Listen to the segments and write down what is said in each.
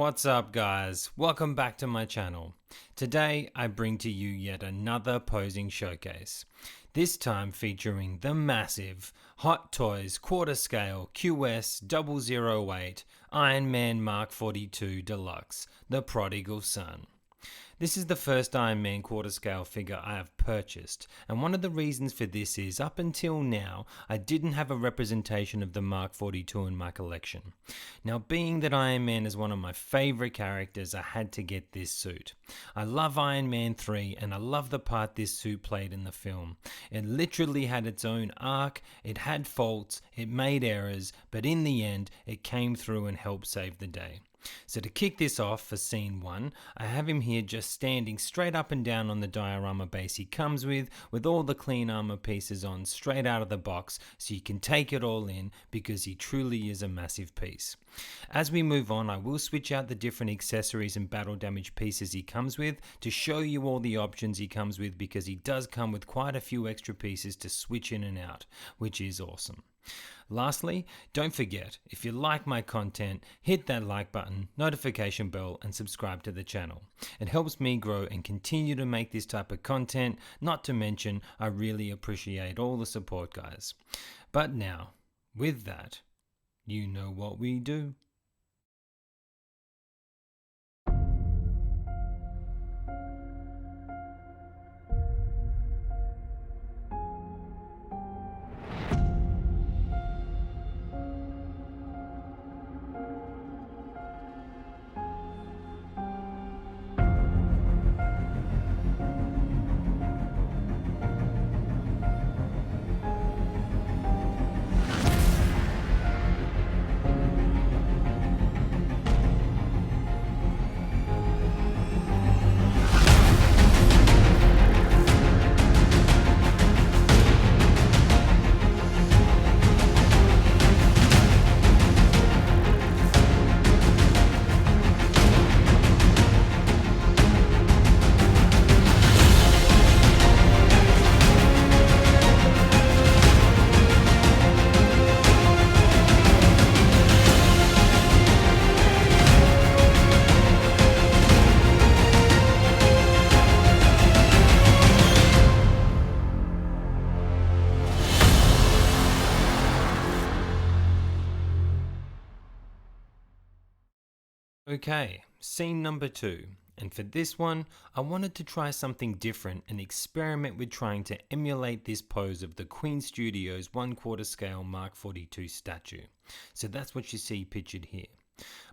What's up guys, welcome back to my channel. Today I bring to you yet another posing showcase. This time featuring the massive Hot Toys Quarter Scale QS008 Iron Man Mark 42 Deluxe, the Prodigal Son. This is the first Iron Man quarter scale figure I have purchased, and one of the reasons for this is up until now I didn't have a representation of the Mark 42 in my collection. Now, being that Iron Man is one of my favourite characters, I had to get this suit. I love Iron Man 3 and I love the part this suit played in the film. It literally had its own arc, it had faults, it made errors, but in the end it came through and helped save the day. So to kick this off for scene 1, I have him here just standing straight up and down on the diorama base he comes with all the clean armor pieces on straight out of the box, so you can take it all in because he truly is a massive piece. As we move on, I will switch out the different accessories and battle damage pieces he comes with to show you all the options he comes with, because he does come with quite a few extra pieces to switch in and out, which is awesome. Lastly, don't forget, if you like my content, hit that like button, notification bell and subscribe to the channel. It helps me grow and continue to make this type of content, not to mention I really appreciate all the support, guys. But now, with that, you know what we do. Okay, scene number 2, and for this one I wanted to try something different and experiment with trying to emulate this pose of the Queen Studios 1/4 scale Mark 42 statue. So that's what you see pictured here.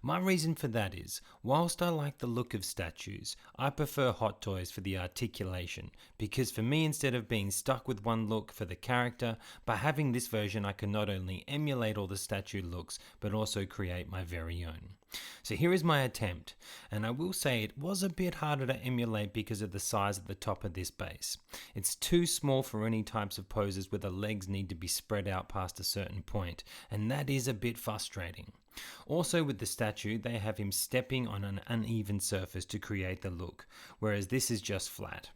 My reason for that is, whilst I like the look of statues, I prefer Hot Toys for the articulation, because for me, instead of being stuck with one look for the character, by having this version I can not only emulate all the statue looks, but also create my very own. So here is my attempt, and I will say it was a bit harder to emulate because of the size at the top of this base. It's too small for any types of poses where the legs need to be spread out past a certain point, and that is a bit frustrating. Also with the statue, they have him stepping on an uneven surface to create the look, whereas this is just flat.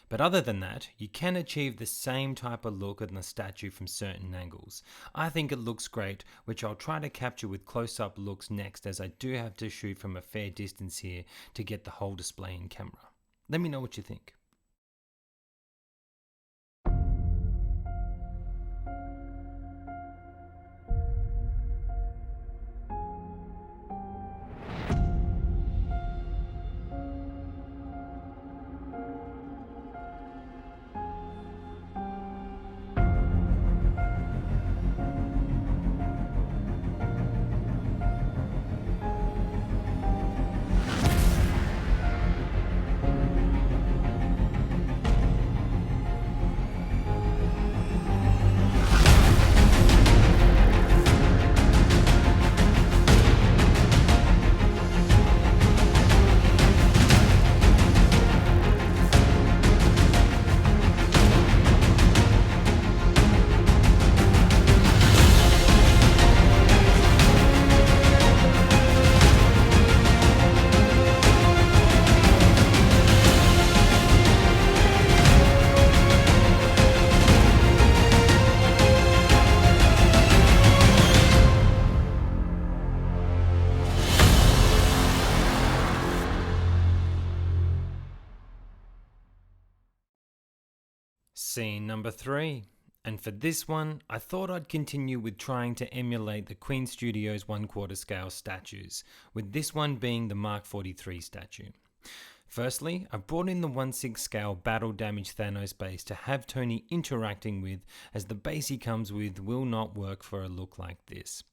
But other than that, you can achieve the same type of look on the statue from certain angles. I think it looks great, which I'll try to capture with close-up looks next, as I do have to shoot from a fair distance here to get the whole display in camera. Let me know what you think. Scene number 3. And for this one, I thought I'd continue with trying to emulate the Queen Studios 1/4 scale statues, with this one being the Mark 43 statue. Firstly, I've brought in the 1/6 scale battle damage Thanos base to have Tony interacting with, as the base he comes with will not work for a look like this.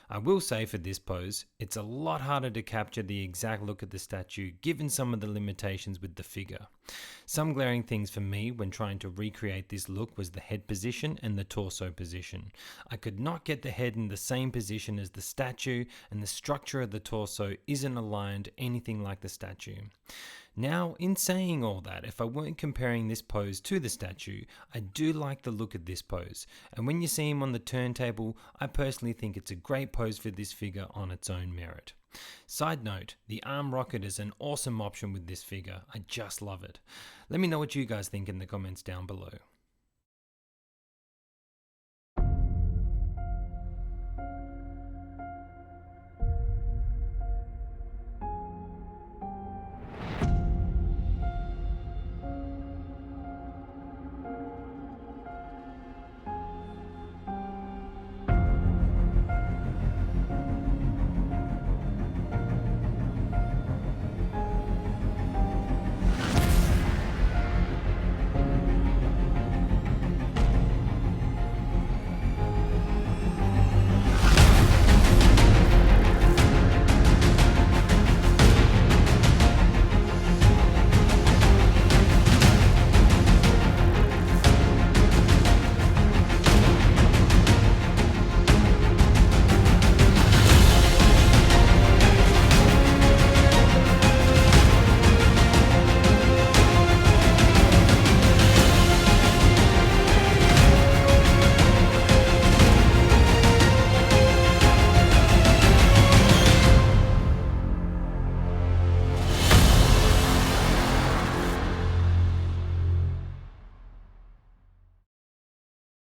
I will say for this pose, it's a lot harder to capture the exact look of the statue given some of the limitations with the figure. Some glaring things for me when trying to recreate this look was the head position and the torso position. I could not get the head in the same position as the statue, and the structure of the torso isn't aligned anything like the statue. Now, in saying all that, if I weren't comparing this pose to the statue, I do like the look of this pose, and when you see him on the turntable, I personally think it's a great pose for this figure on its own merit. Side note, the arm rocket is an awesome option with this figure, I just love it. Let me know what you guys think in the comments down below.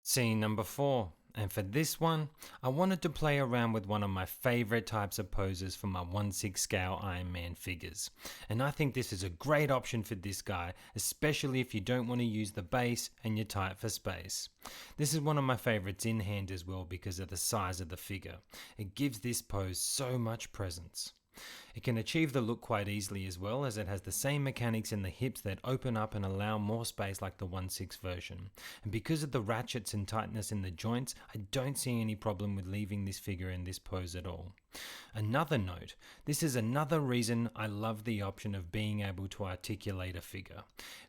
Scene number 4, and for this one, I wanted to play around with one of my favourite types of poses for my 1/6 scale Iron Man figures, and I think this is a great option for this guy, especially if you don't want to use the base and you're tight for space. This is one of my favourites in hand as well because of the size of the figure. It gives this pose so much presence. It can achieve the look quite easily as well, as it has the same mechanics in the hips that open up and allow more space like the 1/6 version. And because of the ratchets and tightness in the joints, I don't see any problem with leaving this figure in this pose at all. Another note, this is another reason I love the option of being able to articulate a figure.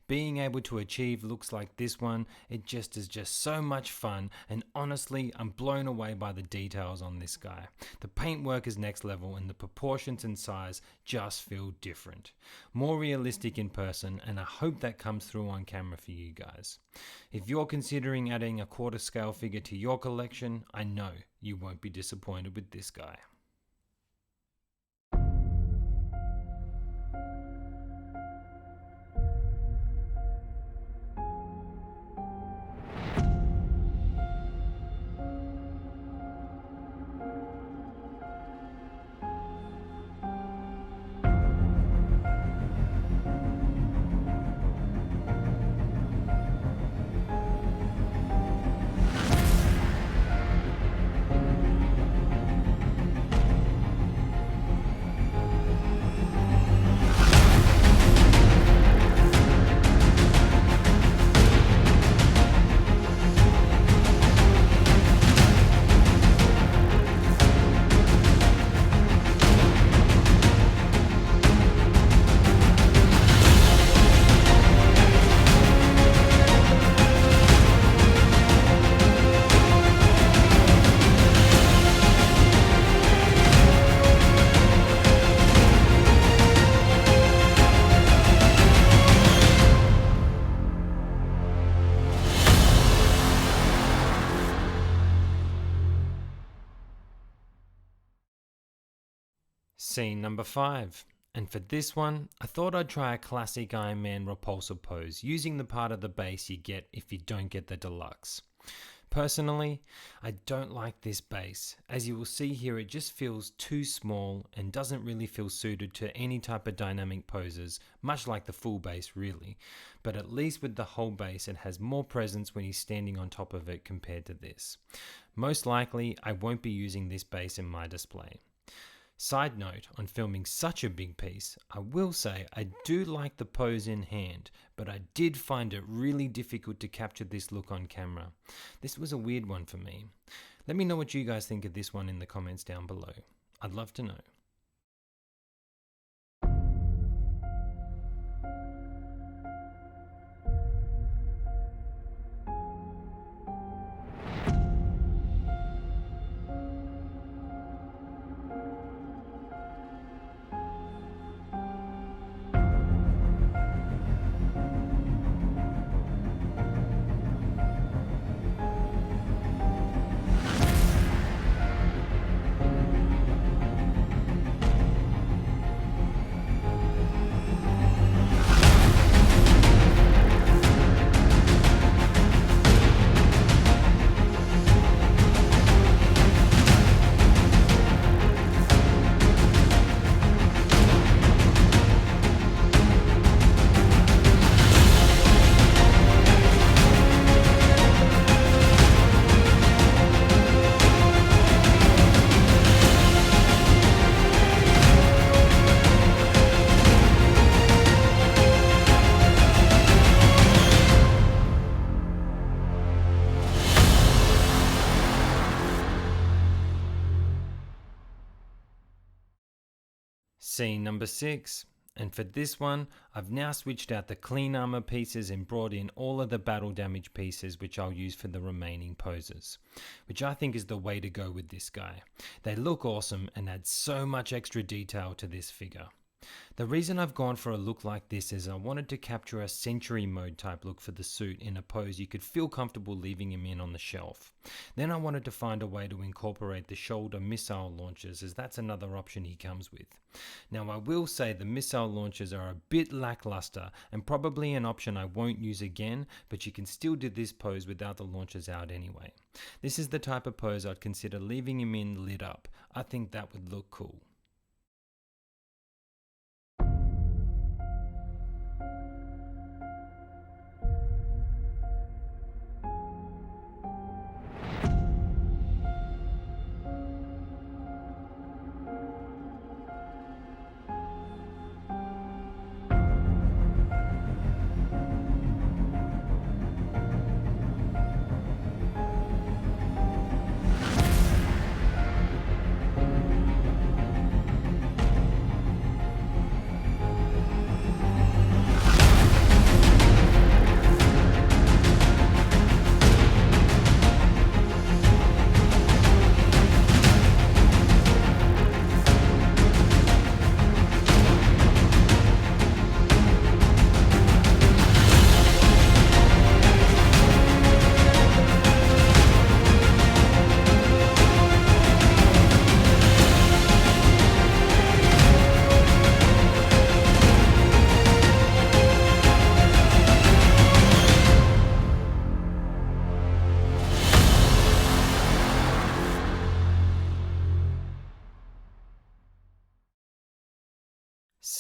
Being able to achieve looks like this one, it just is just so much fun, and honestly, I'm blown away by the details on this guy. The paintwork is next level and the proportions and size just feel different. More realistic in person, and I hope that comes through on camera for you guys. If you're considering adding a 1/4 scale figure to your collection, I know you won't be disappointed with this guy. Scene number 5. And for this one, I thought I'd try a classic Iron Man Repulsor pose using the part of the base you get if you don't get the Deluxe. Personally, I don't like this base. As you will see here, it just feels too small and doesn't really feel suited to any type of dynamic poses, much like the full base really. But at least with the whole base, it has more presence when he's standing on top of it compared to this. Most likely, I won't be using this base in my display. Side note, on filming such a big piece, I will say I do like the pose in hand, but I did find it really difficult to capture this look on camera. This was a weird one for me. Let me know what you guys think of this one in the comments down below. I'd love to know. Scene number 6. And for this one, I've now switched out the clean armor pieces and brought in all of the battle damage pieces, which I'll use for the remaining poses, which I think is the way to go with this guy. They look awesome and add so much extra detail to this figure. The reason I've gone for a look like this is I wanted to capture a Sentry mode type look for the suit in a pose you could feel comfortable leaving him in on the shelf. Then I wanted to find a way to incorporate the shoulder missile launchers, as that's another option he comes with. Now I will say the missile launchers are a bit lackluster and probably an option I won't use again, but you can still do this pose without the launchers out anyway. This is the type of pose I'd consider leaving him in lit up. I think that would look cool.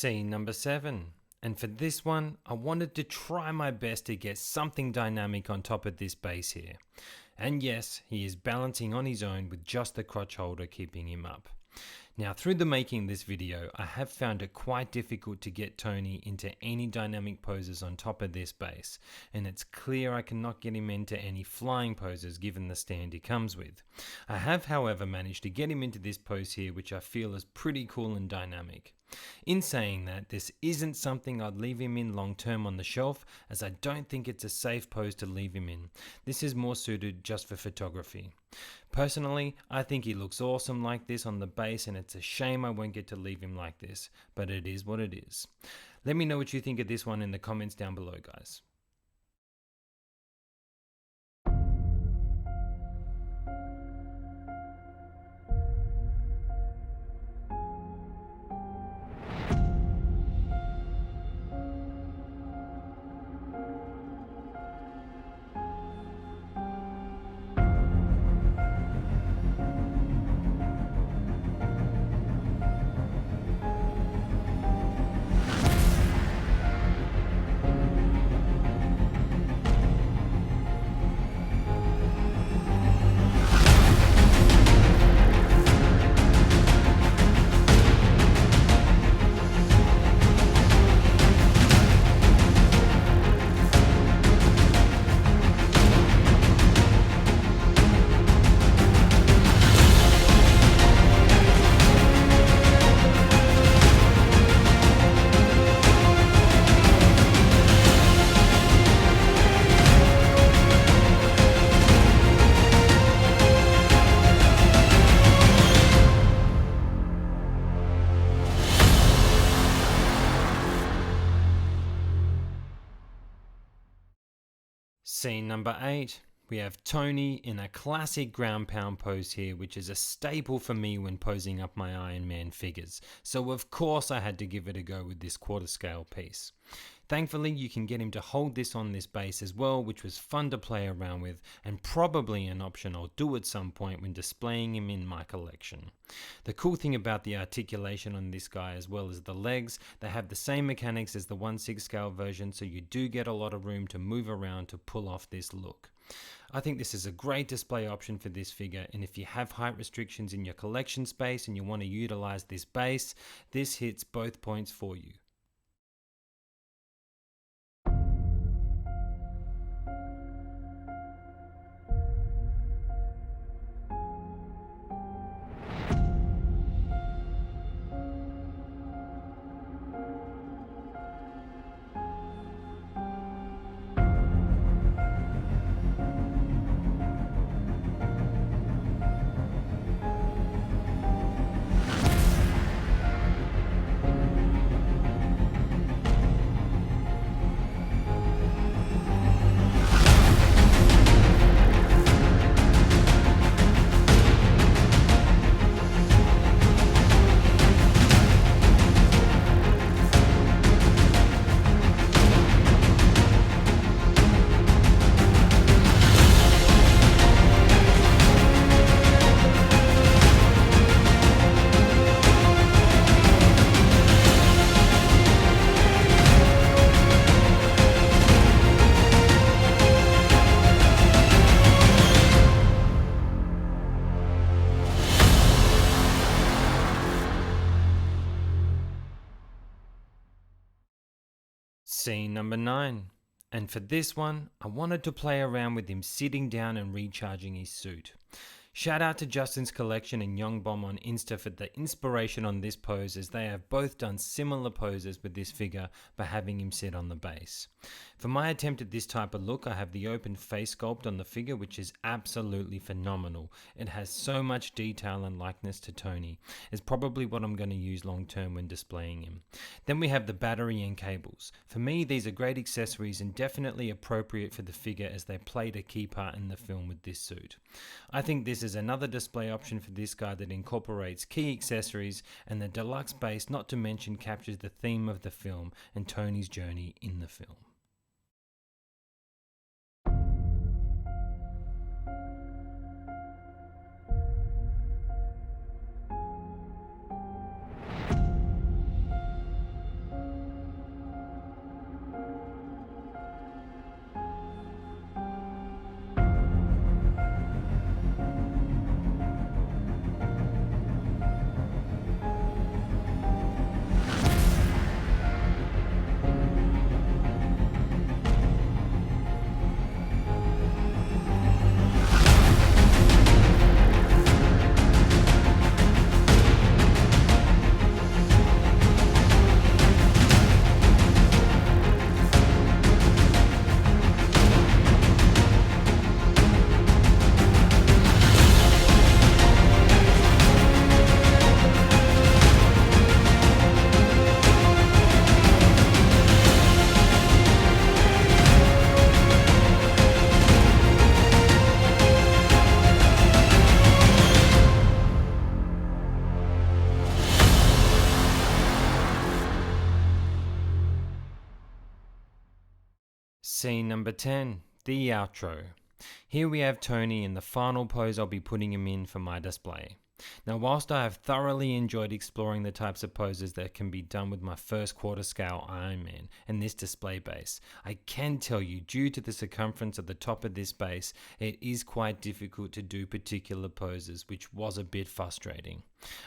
Scene number 7. And for this one, I wanted to try my best to get something dynamic on top of this base here. And yes, he is balancing on his own with just the crotch holder keeping him up. Now through the making of this video, I have found it quite difficult to get Tony into any dynamic poses on top of this base, and it's clear I cannot get him into any flying poses given the stand he comes with. I have however managed to get him into this pose here, which I feel is pretty cool and dynamic. In saying that, this isn't something I'd leave him in long term on the shelf, as I don't think it's a safe pose to leave him in. This is more suited just for photography. Personally, I think he looks awesome like this on the base, and it's a shame I won't get to leave him like this, but it is what it is. Let me know what you think of this one in the comments down below, guys. number 8, we have Tony in a classic ground pound pose here, which is a staple for me when posing up my Iron Man figures. So of course I had to give it a go with this quarter scale piece. Thankfully, you can get him to hold this on this base as well, which was fun to play around with, and probably an option I'll do at some point when displaying him in my collection. The cool thing about the articulation on this guy, as well as the legs, they have the same mechanics as the 1/6 scale version, so you do get a lot of room to move around to pull off this look. I think this is a great display option for this figure, and if you have height restrictions in your collection space and you want to utilize this base, this hits both points for you. Scene number 9. And for this one, I wanted to play around with him sitting down and recharging his suit. Shout out to Justin's Collection and Young Bomb on Insta for the inspiration on this pose, as they have both done similar poses with this figure by having him sit on the base. For my attempt at this type of look, I have the open face sculpt on the figure, which is absolutely phenomenal. It has so much detail and likeness to Tony. It's probably what I'm going to use long term when displaying him. Then we have the battery and cables. For me, these are great accessories and definitely appropriate for the figure, as they played a key part in the film with this suit. I think this is another display option for this guy that incorporates key accessories, and the deluxe base, not to mention, captures the theme of the film and Tony's journey in the film. Scene number 10, the outro. Here we have Tony in the final pose I'll be putting him in for my display. Now, whilst I have thoroughly enjoyed exploring the types of poses that can be done with my first quarter scale Iron Man and this display base, I can tell you, due to the circumference at the top of this base, it is quite difficult to do particular poses, which was a bit frustrating.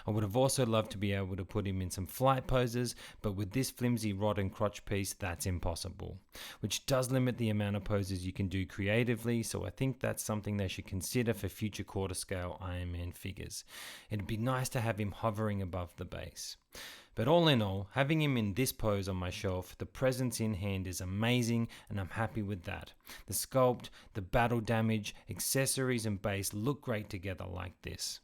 I would have also loved to be able to put him in some flight poses, but with this flimsy rod and crotch piece, that's impossible, which does limit the amount of poses you can do creatively, so I think that's something they should consider for future quarter scale Iron Man figures. It'd be nice to have him hovering above the base. But all in all, having him in this pose on my shelf, the presence in hand is amazing, and I'm happy with that. The sculpt, the battle damage, accessories and base look great together like this.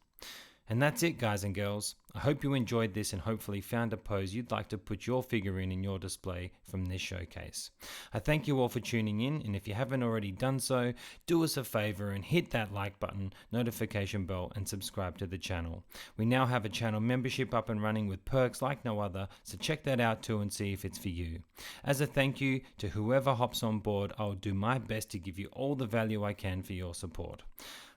And that's it, guys and girls. I hope you enjoyed this and hopefully found a pose you'd like to put your figure in your display from this showcase. I thank you all for tuning in, and if you haven't already done so, do us a favor and hit that like button, notification bell, and subscribe to the channel. We now have a channel membership up and running with perks like no other, so check that out too and see if it's for you. As a thank you to whoever hops on board, I'll do my best to give you all the value I can for your support.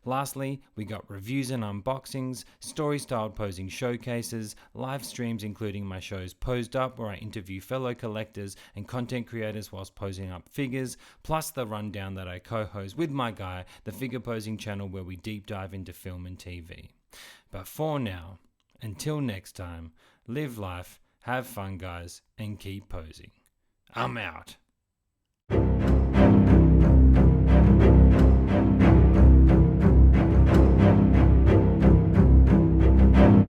Lastly, we got reviews and unboxings, story-styled posing showcases, live streams including my shows Posed Up where I interview fellow collectors and content creators whilst posing up figures, plus the rundown that I co-host with my guy, the Figure Posing channel where we deep dive into film and TV. But for now, until next time, live life, have fun guys, and keep posing. I'm out.